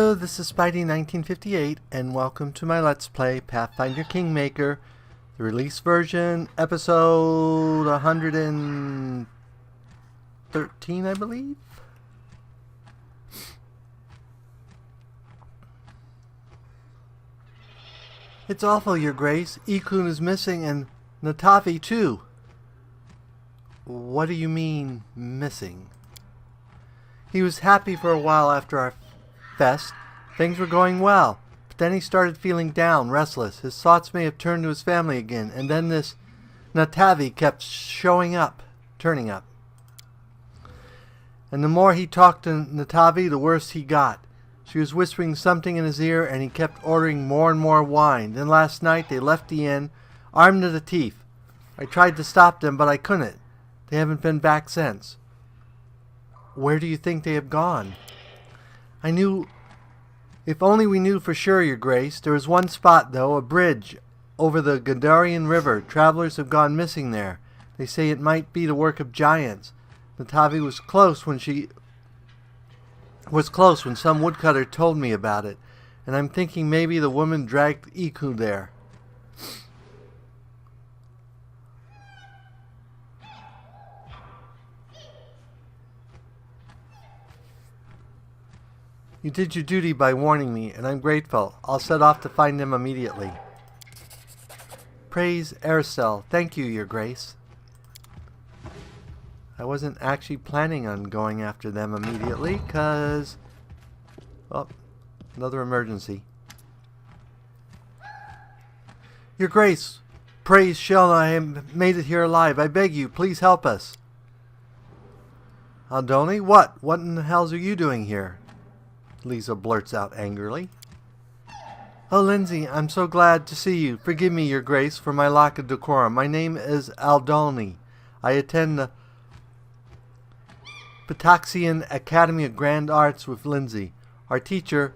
Hello, this is Spidey1958, and welcome to my Let's Play Pathfinder Kingmaker, the release version, episode 113, I believe? It's awful, Your Grace. Ikun is missing, and Natavi, too. What do you mean, missing? He was happy for a while after our fest. Things were going well, but then he started feeling down, restless. His thoughts may have turned to his family again, and then this Natavi kept turning up. And the more he talked to Natavi, the worse he got. She was whispering something in his ear, and he kept ordering more and more wine. Then last night they left the inn, armed to the teeth. I tried to stop them, but I couldn't. They haven't been back since. Where do you think they have gone? If only we knew for sure, Your Grace. There is one spot, though, a bridge over the Gandarian River. Travelers have gone missing there. They say it might be the work of giants. Natavi was close when some woodcutter told me about it, and I'm thinking maybe the woman dragged Iku there. You did your duty by warning me, and I'm grateful. I'll set off to find them immediately. Praise Erisel. Thank you, Your Grace. I wasn't actually planning on going after them immediately, because... Oh, another emergency. Your Grace, praise Shell, I have made it here alive. I beg you, please help us. Aldoni, what? What in the hells are you doing here? Lisa blurts out angrily. Oh, Lindsay, I'm so glad to see you. Forgive me, Your Grace, for my lack of decorum. My name is Aldoni. I attend the Pataxian Academy of Grand Arts with Lindsay. Our teacher,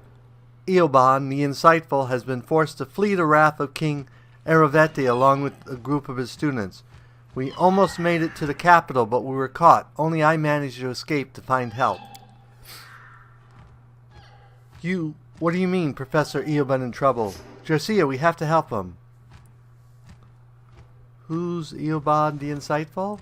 Eoban the Insightful, has been forced to flee the wrath of King Eraveti along with a group of his students. We almost made it to the capital, but we were caught. Only I managed to escape to find help. What do you mean, Professor Eoban in trouble? Josiah, we have to help him. Who's Eoban the Insightful?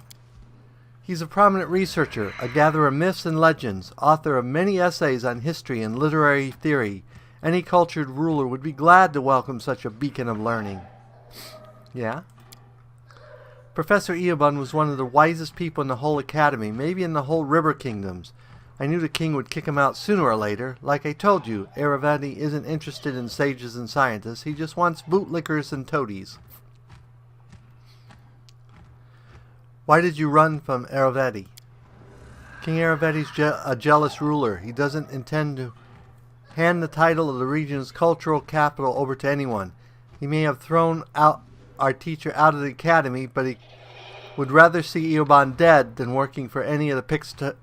He's a prominent researcher, a gatherer of myths and legends, author of many essays on history and literary theory. Any cultured ruler would be glad to welcome such a beacon of learning. Yeah? Professor Eoban was one of the wisest people in the whole academy, maybe in the whole river kingdoms. I knew the king would kick him out sooner or later. Like I told you, Eraveti isn't interested in sages and scientists. He just wants bootlickers and toadies. Why did you run from Eraveti? King Eraveti's a jealous ruler. He doesn't intend to hand the title of the region's cultural capital over to anyone. He may have thrown out our teacher out of the academy, but he would rather see Eoban dead than working for any of the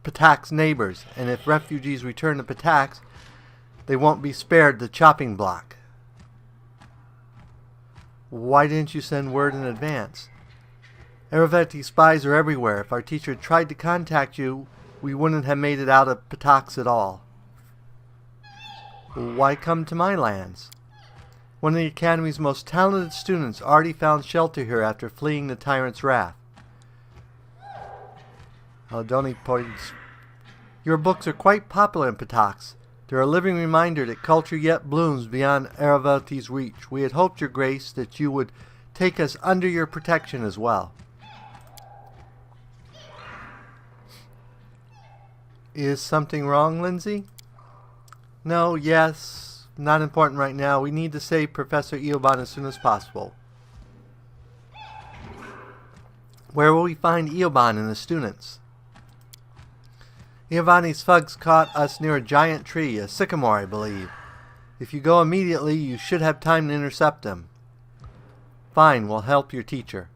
Patak's neighbors, and if refugees return to Patak's, they won't be spared the chopping block. Why didn't you send word in advance? Eraveti spies are everywhere. If our teacher had tried to contact you, we wouldn't have made it out of Patak's at all. Why come to my lands? One of the Academy's most talented students already found shelter here after fleeing the tyrant's wrath. Aldoni points. Your books are quite popular in Patax. They're a living reminder that culture yet blooms beyond Eraveti's reach. We had hoped, Your Grace, that you would take us under your protection as well. Is something wrong, Lindsay? No, yes. Not important right now. We need to save Professor Eoban as soon as possible. Where will we find Eoban and the students? Eovani's thugs caught us near a giant tree, a sycamore, I believe. If you go immediately, you should have time to intercept them. Fine, we'll help your teacher.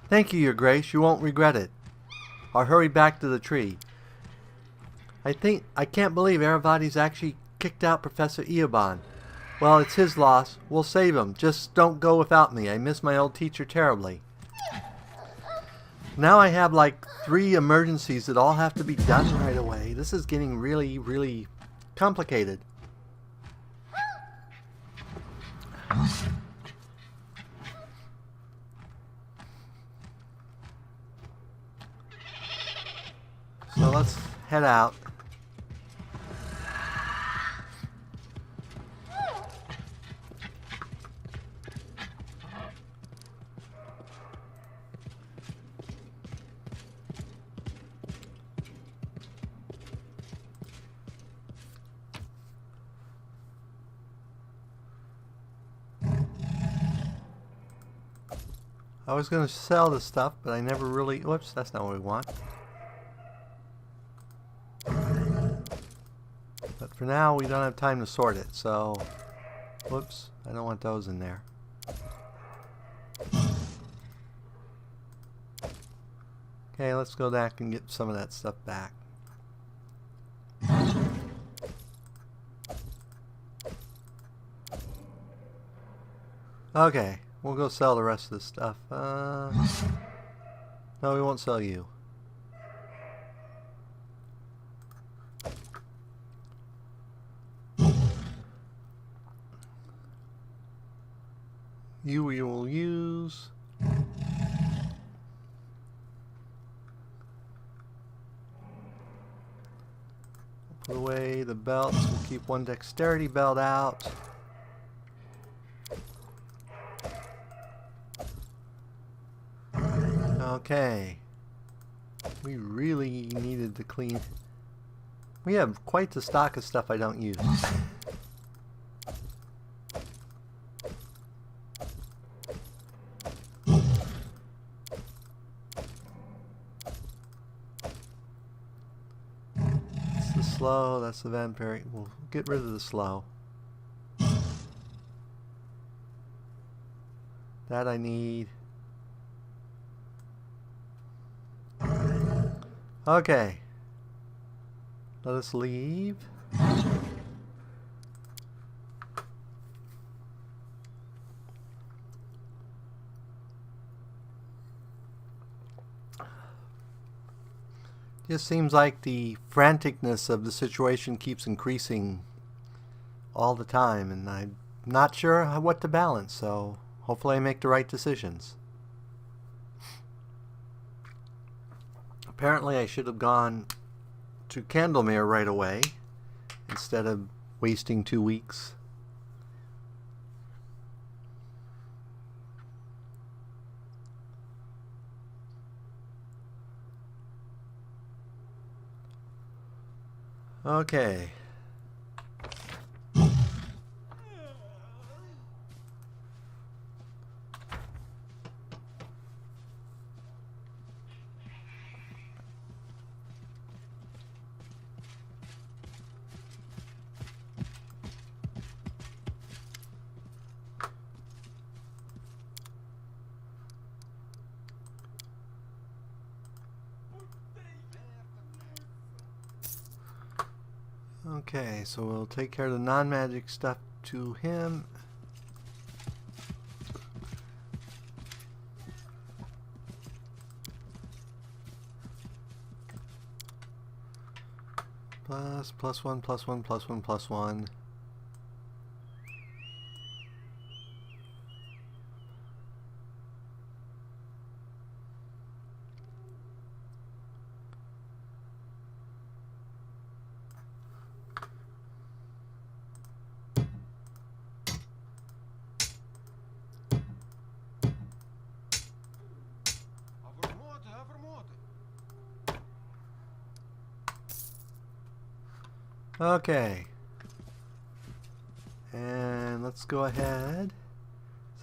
Thank you, Your Grace. You won't regret it. I'll hurry back to the tree. I can't believe Eraveti's actually kicked out Professor Eoban. Well, it's his loss. We'll save him. Just don't go without me. I miss my old teacher terribly. Now I have like 3 emergencies that all have to be done right away. This this is getting really, really complicated. So let's head out. I was going to sell this stuff, but I never really... Whoops, that's not what we want. But for now, we don't have time to sort it, so... Whoops, I don't want those in there. Okay, let's go back and get some of that stuff back. Okay, we'll go sell the rest of this stuff. No, we won't sell you. You we will use. Put away the belts. We'll keep one dexterity belt out. Okay. We really needed to clean. We have quite the stock of stuff I don't use. That's the slow, that's the vampire. We'll get rid of the slow. That I need. Okay. Let us leave. Just seems like the franticness of the situation keeps increasing all the time, and I'm not sure what to balance, so hopefully I make the right decisions. Apparently I should have gone to Candlemere right away instead of wasting 2 weeks. Okay. Okay, so we'll take care of the non-magic stuff to him. Plus one, plus one, plus one, plus one. Okay, and let's go ahead,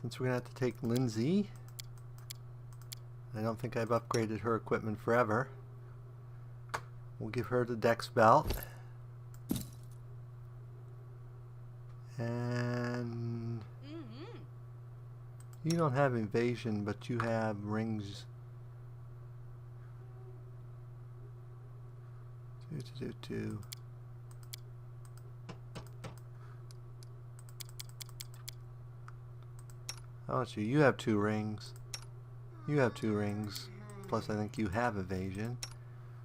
since we're going to have to take Lindsay. I don't think I've upgraded her equipment forever. We'll give her the Dex belt. And you don't have evasion, but you have rings. Two. How about you? You have 2 rings. You have 2 rings. Plus I think you have evasion.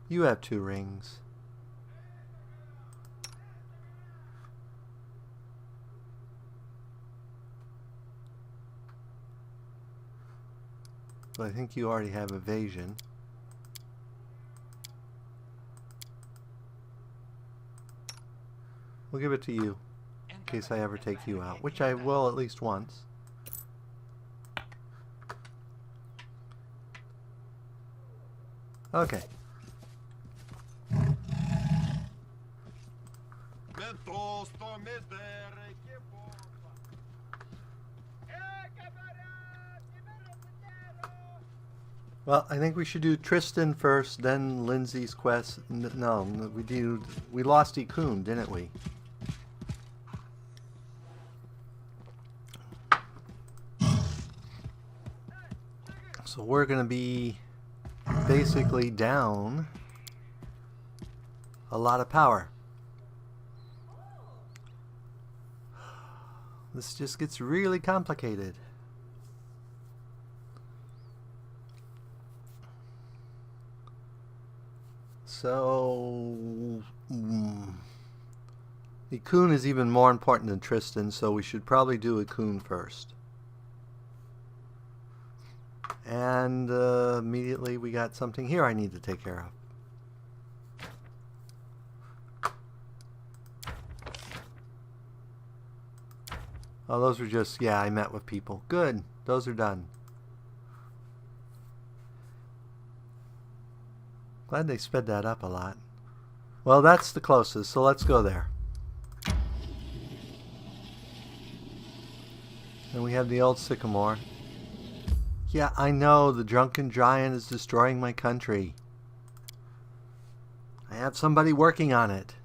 You have 2 rings. But I think you already have evasion. We'll give it to you, in case I ever take you out, which I will at least once. Okay. Well, I think we should do Tristan first, then Lindsay's quest. No, we lost Ikun, didn't we? So we're going to be basically down a lot of power. This just gets really complicated. So Ikun is even more important than Tristan, so we should probably do Ikun first. And immediately we got something here I need to take care of. Oh, those were just, yeah, I met with people. Good. Those are done. Glad they sped that up a lot. Well, that's the closest, so let's go there. And we have the old sycamore. Yeah, I know, the drunken giant is destroying my country. I have somebody working on it.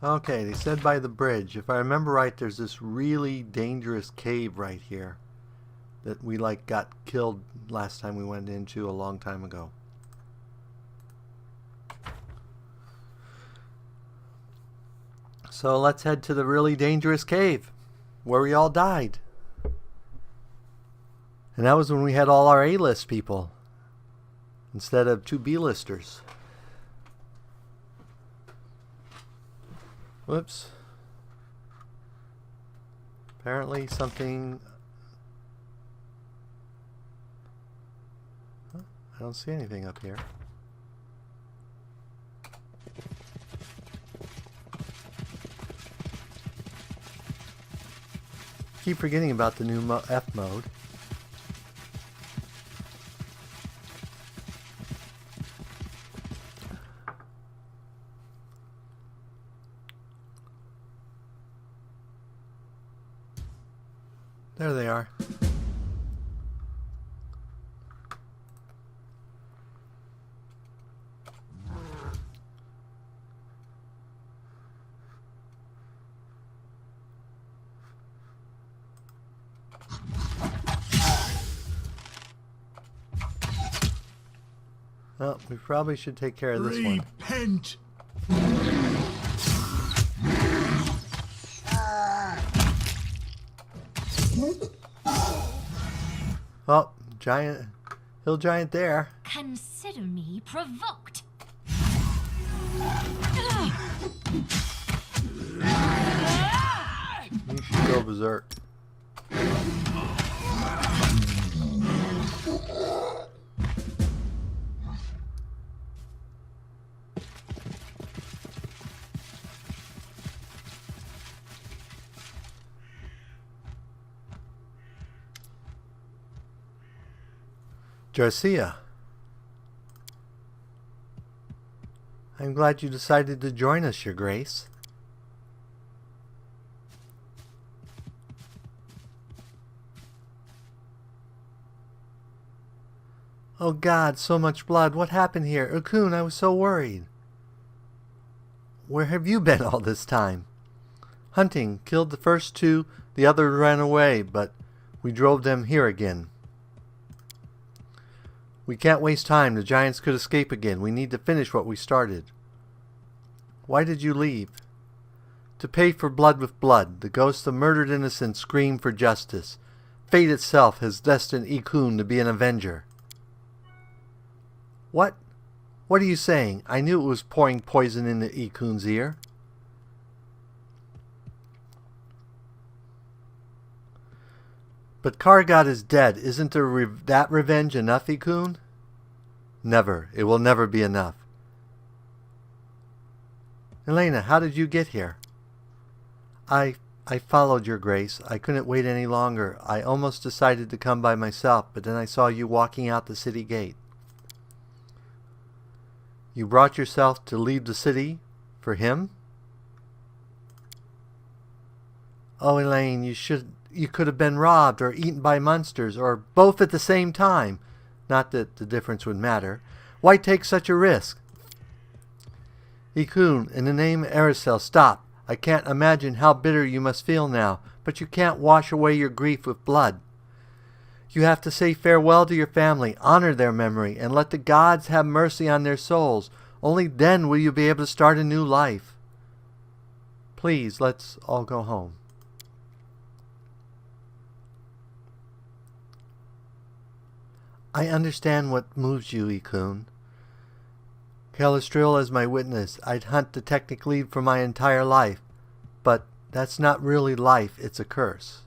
Okay, they said by the bridge. If I remember right, there's this really dangerous cave right here that we got killed last time we went into a long time ago. So let's head to the really dangerous cave where we all died. And that was when we had all our A-list people instead of 2 B-listers. Whoops. Apparently something... I don't see anything up here. Keep forgetting about the new F mode. There they are. Well, we probably should take care of this one. Repent! Oh, hill giant there. Consider me provoked. You should go berserk. Jarcia, I'm glad you decided to join us, Your Grace. Oh God, so much blood. What happened here? Ikun, I was so worried. Where have you been all this time? Hunting. Killed the first 2. The other ran away, but we drove them here again. We can't waste time. The giants could escape again. We need to finish what we started. Why did you leave? To pay for blood with blood. The ghosts of murdered innocents scream for justice. Fate itself has destined Ikun to be an avenger. What? What are you saying? I knew it was pouring poison into Ikun's ear. But Kargat is dead. Isn't that revenge enough, Ikun? Never. It will never be enough. Elena, how did you get here? I followed your grace. I couldn't wait any longer. I almost decided to come by myself, but then I saw you walking out the city gate. You brought yourself to leave the city for him? Oh, Elaine, you could have been robbed or eaten by monsters, or both at the same time. Not that the difference would matter. Why take such a risk? Ikun, in the name of Aracel, stop. I can't imagine how bitter you must feel now, but you can't wash away your grief with blood. You have to say farewell to your family, honor their memory, and let the gods have mercy on their souls. Only then will you be able to start a new life. Please, let's all go home. I understand what moves you, Ikun. Calistril as my witness, I'd hunt the technic lead for my entire life. But that's not really life, it's a curse.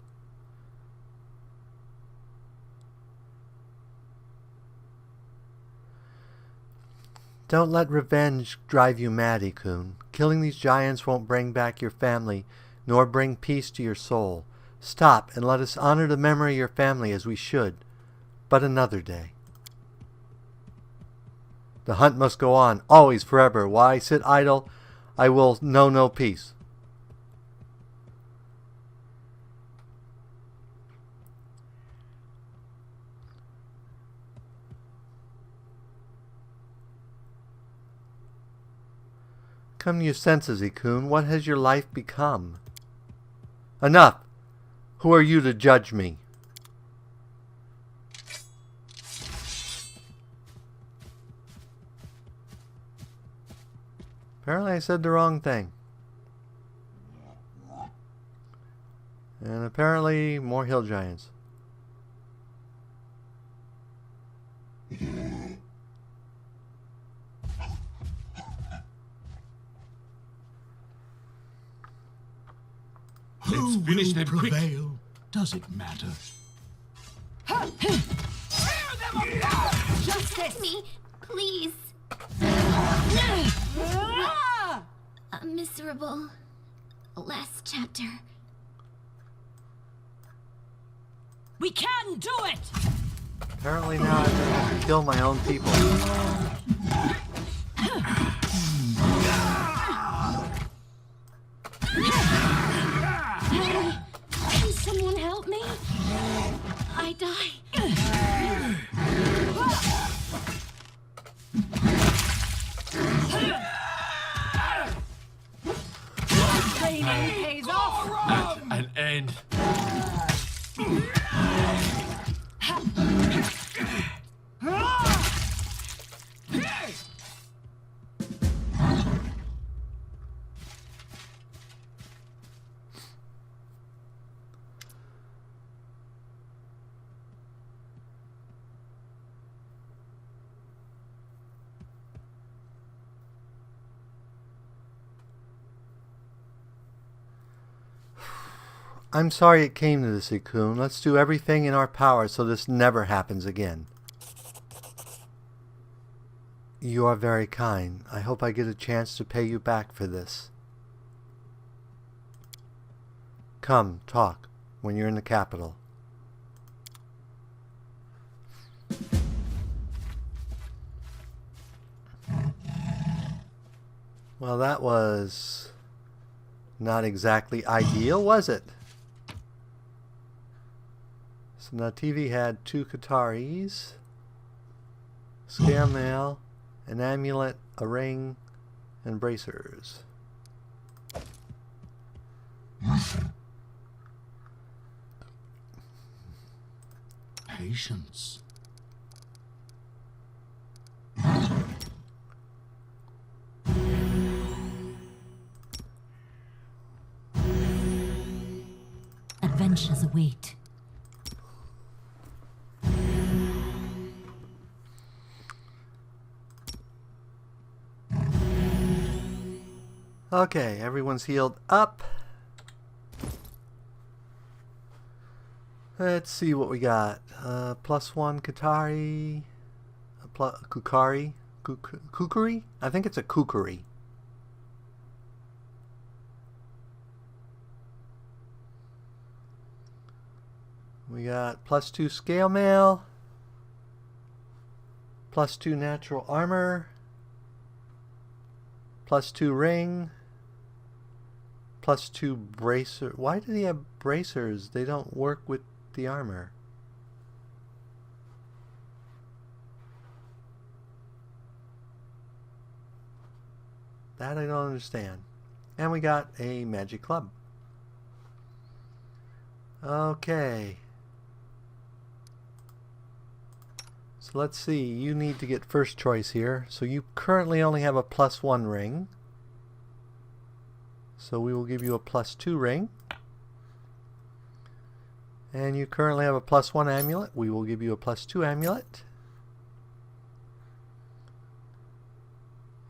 Don't let revenge drive you mad, Ikun. Killing these giants won't bring back your family, nor bring peace to your soul. Stop and let us honor the memory of your family as we should, but another day. The hunt must go on, always, forever. While I sit idle, I will know no peace. Come to your senses, Ikun. What has your life become? Enough! Who are you to judge me? Apparently I said the wrong thing. And apparently more hill giants. Let's finish them quick. Does it matter? Justice! Me, please. A miserable last chapter. We can do it! Apparently now I have to kill my own people. Can someone help me? I die. Training pays off! At an end. I'm sorry it came to this, Ikun. Let's do everything in our power so this never happens again. You are very kind. I hope I get a chance to pay you back for this. Come, talk, when you're in the capital. Well, that was not exactly ideal, was it? So now TV had 2 Qataris, scale mail, an amulet, a ring, and bracers. Patience. Adventures await. Okay, everyone's healed up. Let's see what we got. +1 Katari. Kukari. Kukuri? I think it's a Kukuri. We got +2 Scale Mail. +2 Natural Armor. +2 Ring. +2 Bracer. Why do they have bracers? They don't work with the armor. That I don't understand. And we got a magic club. Okay. So let's see. You need to get first choice here. So you currently only have a +1 ring. So we will give you a +2 ring. And you currently have a +1 amulet. We will give you a +2 amulet.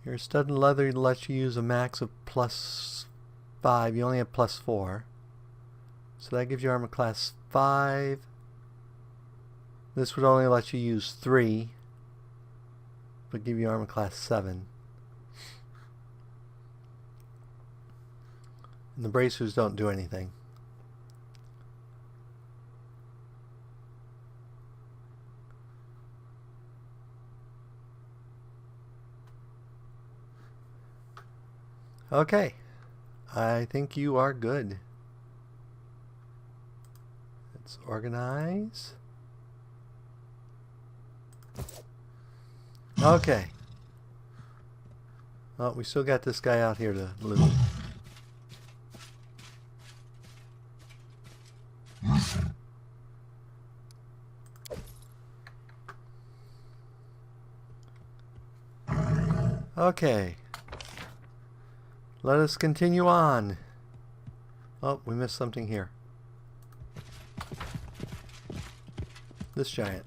Your stud and leather lets you use a max of +5. You only have +4. So that gives you armor class 5. This would only let you use 3, but give you armor class 7. And the bracers don't do anything. Okay, I think you are good. Let's organize. Okay. Oh, we still got this guy out here to loot. Okay. Let us continue on. Oh, we missed something here. This giant.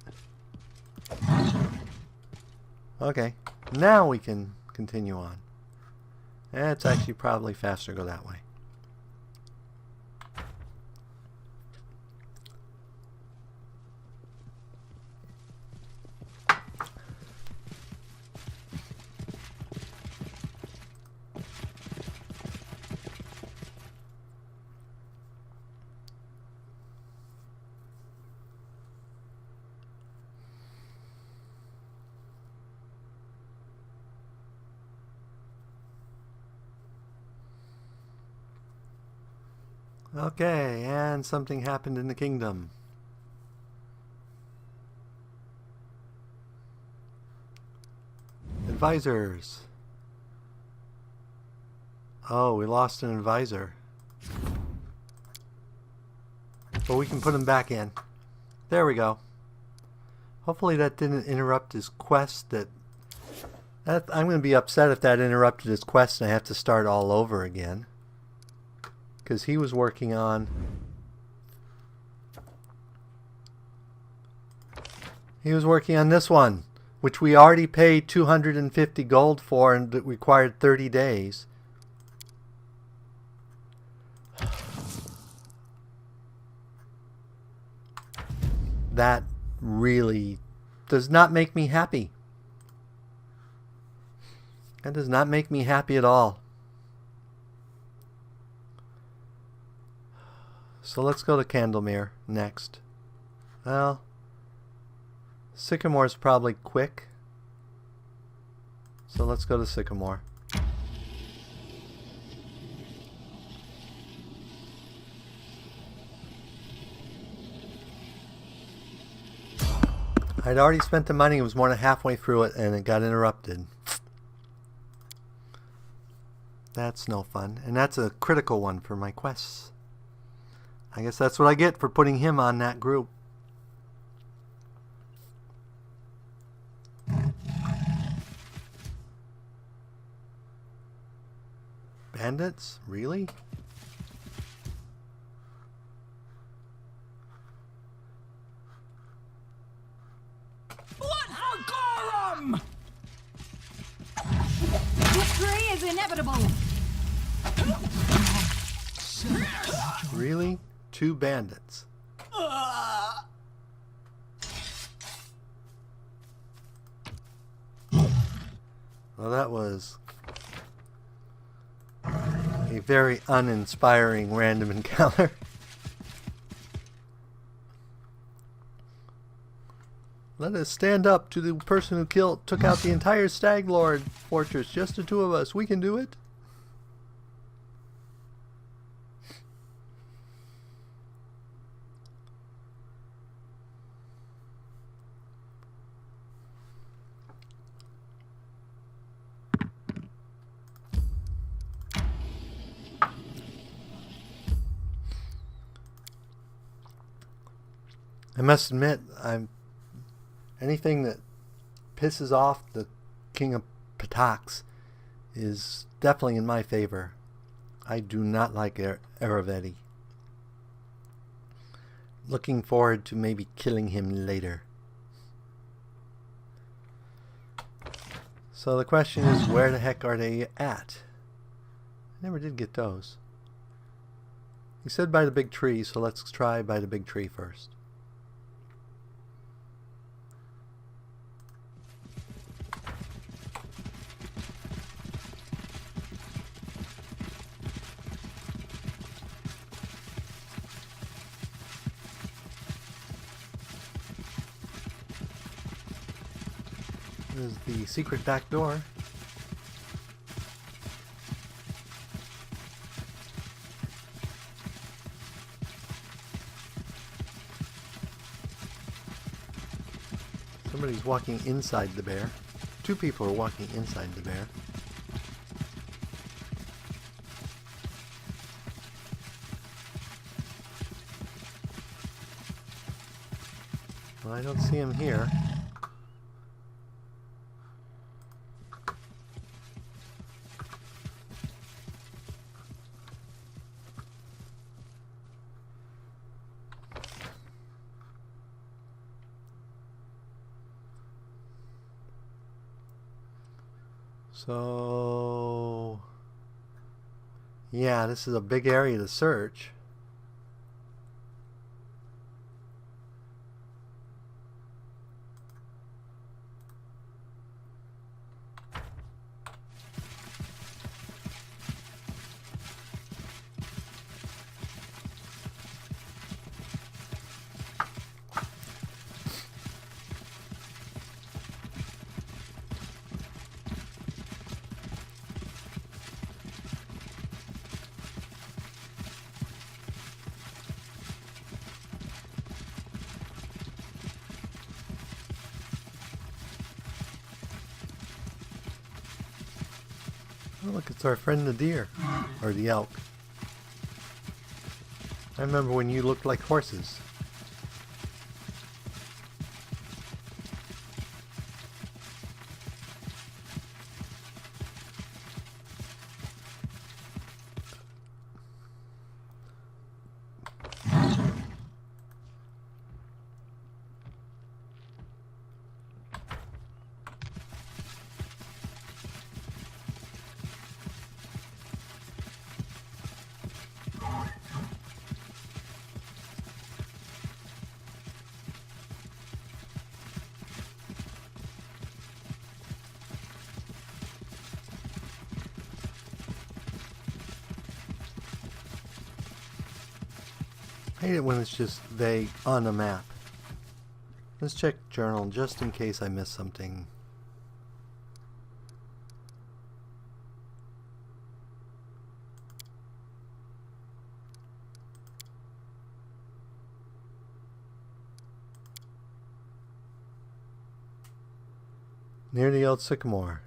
Okay. Now we can continue on. It's actually probably faster to go that way. Okay, and something happened in the kingdom. Advisors. Oh, we lost an advisor. But we can put him back in. There we go. Hopefully that didn't interrupt his quest. I'm going to be upset if that interrupted his quest and I have to start all over again. Because he was working on this one, which we already paid 250 gold for, and it required 30 days. That really does not make me happy. That does not make me happy at all. So let's go to Candlemere next. Well, Sycamore's probably quick. So let's go to Sycamore. I'd already spent the money, it was more than halfway through it, and it got interrupted. That's no fun. And that's a critical one for my quests. I guess that's what I get for putting him on that group. Bandits? Really? What for Gorum? Victory is inevitable. Really? 2 bandits. Well, that was a very uninspiring random encounter. Let us stand up to the person who took out the entire Stag Lord fortress. Just the 2 of us. We can do it. I must admit, anything that pisses off the King of Patax is definitely in my favor. I do not like Aravetti. Looking forward to maybe killing him later. So the question is, where the heck are they at? I never did get those. He said by the big tree, so let's try by the big tree first. This is the secret back door. Somebody's walking inside the bear. 2 people are walking inside the bear. Well, I don't see him here. So, yeah, this is a big area to search. Oh, look, it's our friend the deer. Or the elk. I remember when you looked like horses. I hate it when it's just vague on a map. Let's check journal just in case I missed something. Near the old sycamore.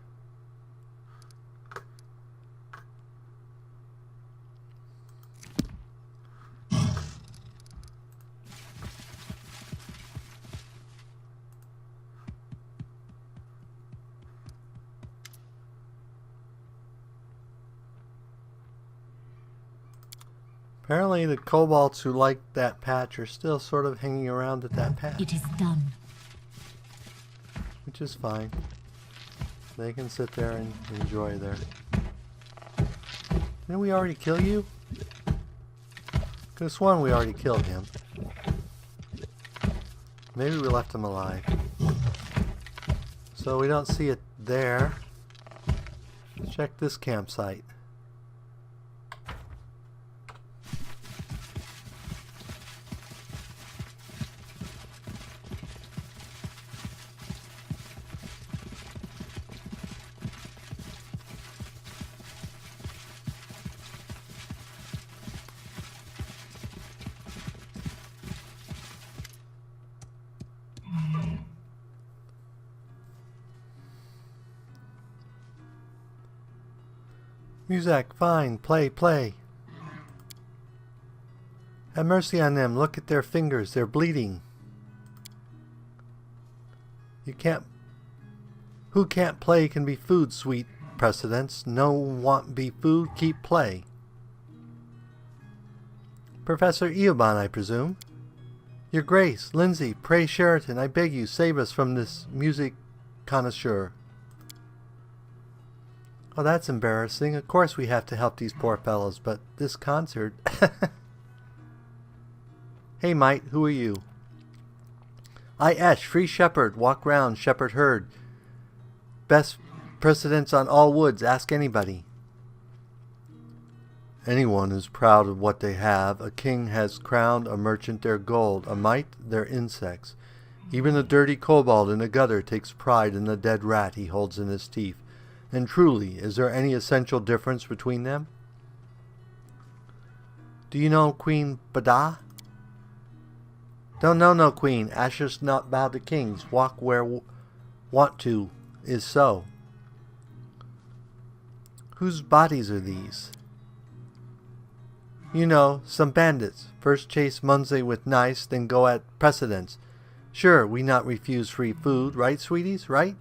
Apparently the kobolds who like that patch are still sort of hanging around at that patch. It is done. Which is fine. They can sit there and enjoy their Didn't we already kill you? Could have sworn we already killed him. Maybe we left him alive. So we don't see it there. Let's check this campsite. Muzak, fine, play, play. Have mercy on them, look at their fingers, they're bleeding. Who can't play can be food, sweet precedents. No want be food, keep play. Professor Eoban, I presume. Your Grace, Lindsay, pray Sheraton, I beg you, save us from this music connoisseur. Oh, that's embarrassing. Of course we have to help these poor fellows, but this concert... Hey, mate, who are you? I Esh, free shepherd, walk round, shepherd herd. Best precedence on all woods, ask anybody. Anyone is proud of what they have. A king has crowned, a merchant their gold, a mite their insects. Even a dirty kobold in a gutter takes pride in the dead rat he holds in his teeth. And truly, is there any essential difference between them? Do you know Queen Bada? Don't know no queen. Ashes not bow to kings. Walk where want to is so. Whose bodies are these? You know, some bandits. First chase Munze with nice, then go at precedence. Sure, we not refuse free food, right, sweeties, right?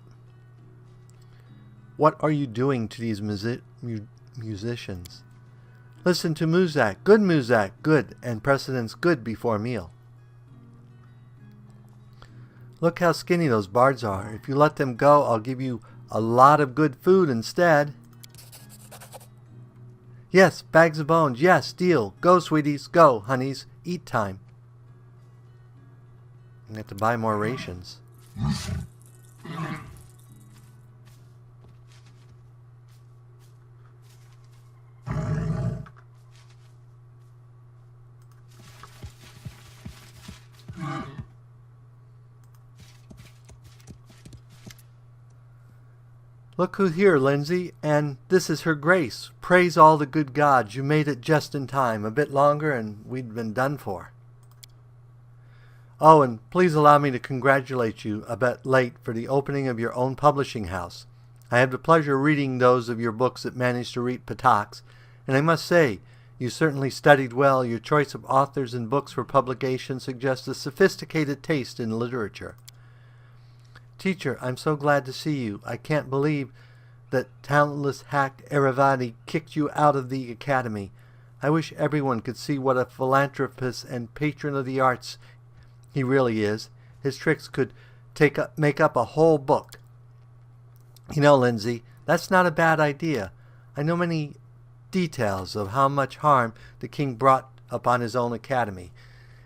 What are you doing to these musicians? Listen to Muzak, good, and precedence good before meal. Look how skinny those bards are. If you let them go, I'll give you a lot of good food instead. Yes, bags of bones, yes, deal. Go, sweeties, go, honeys, eat time. I have to buy more rations. Look who's here, Lindsay, and this is her grace. Praise all the good gods, you made it just in time. A bit longer and we'd been done for. Oh, and please allow me to congratulate you a bit late for the opening of your own publishing house. I have the pleasure of reading those of your books that managed to reach Patax, and I must say, you certainly studied well. Your choice of authors and books for publication suggests a sophisticated taste in literature. Teacher, I'm so glad to see you. I can't believe that talentless hack Eravani kicked you out of the academy. I wish everyone could see what a philanthropist and patron of the arts he really is. His tricks could make up a whole book. You know, Lindsay, that's not a bad idea. I know many details of how much harm the king brought upon his own academy.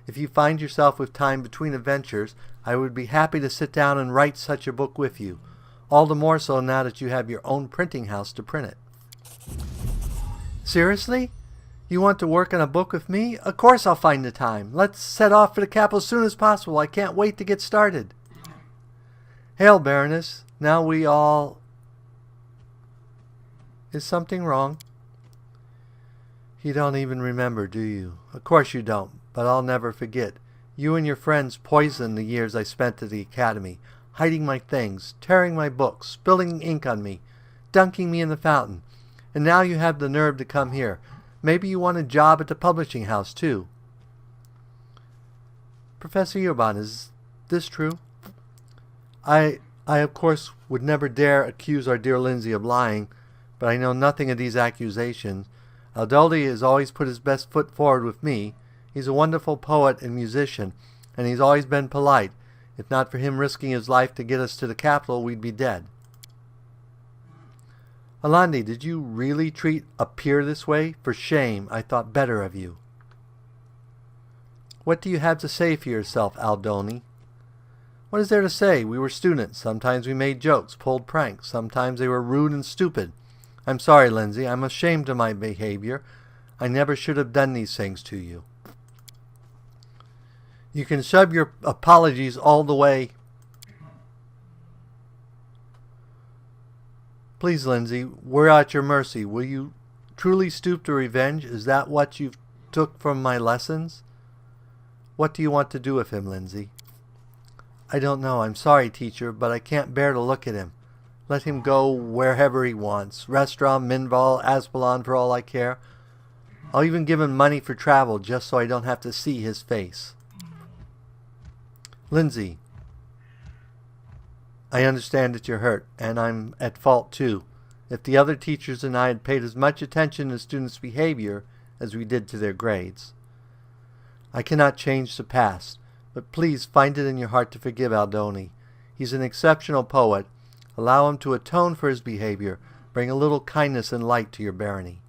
If you find yourself with time between adventures, I would be happy to sit down and write such a book with you. All the more so now that you have your own printing house to print it. Seriously? You want to work on a book with me? Of course I'll find the time. Let's set off for the capital as soon as possible. I can't wait to get started. Hail, Baroness. Now we all... Is something wrong? You don't even remember, do you? Of course you don't, but I'll never forget. You and your friends poisoned the years I spent at the academy, hiding my things, tearing my books, spilling ink on me, dunking me in the fountain. And now you have the nerve to come here. Maybe you want a job at the publishing house, too. Professor Urban, is this true? I of course, would never dare accuse our dear Lindsay of lying, but I know nothing of these accusations. Aldaldi has always put his best foot forward with me. He's a wonderful poet and musician, and he's always been polite. If not for him risking his life to get us to the capital, we'd be dead. Alandi, did you really treat a peer this way? For shame, I thought better of you. What do you have to say for yourself, Aldoni? What is there to say? We were students. Sometimes we made jokes, pulled pranks. Sometimes they were rude and stupid. I'm sorry, Lindsay. I'm ashamed of my behavior. I never should have done these things to you. You can shove your apologies all the way. Please, Lindsay, we're at your mercy. Will you truly stoop to revenge? Is that what you took from my lessons? What do you want to do with him, Lindsay? I don't know. I'm sorry, teacher, but I can't bear to look at him. Let him go wherever he wants. Restaurant, Minval, Aspelan, for all I care. I'll even give him money for travel just so I don't have to see his face. Lindsay, I understand that you're hurt, and I'm at fault too. If the other teachers and I had paid as much attention to students' behavior as we did to their grades. I cannot change the past, but please find it in your heart to forgive Aldoni. He's an exceptional poet. Allow him to atone for his behavior. Bring a little kindness and light to your barony.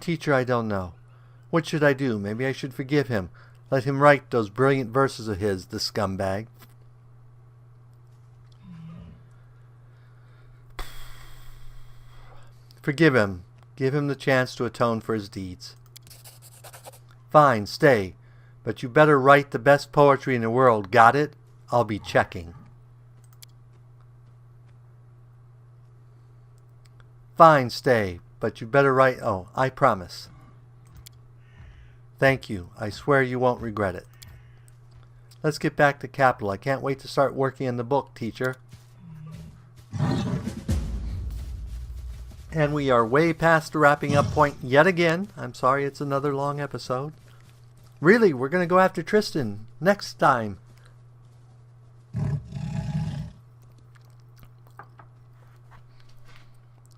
Teacher, I don't know. What should I do? Maybe I should forgive him. Let him write those brilliant verses of his, the scumbag. Forgive him. Give him the chance to atone for his deeds. Fine, stay. But you better write the best poetry in the world. Got it? I'll be checking. Fine, stay. But you better write... Oh, I promise. Thank you. I swear you won't regret it. Let's get back to Capital. I can't wait to start working on the book, teacher. And we are way past the wrapping up point yet again. I'm sorry it's another long episode. Really, we're going to go after Tristan next time.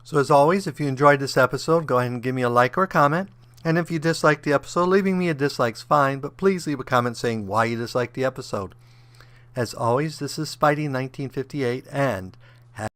So as always, if you enjoyed this episode, go ahead and give me a like or a comment. And if you disliked the episode, leaving me a dislike's fine, but please leave a comment saying why you disliked the episode. As always, this is Spidey1958, and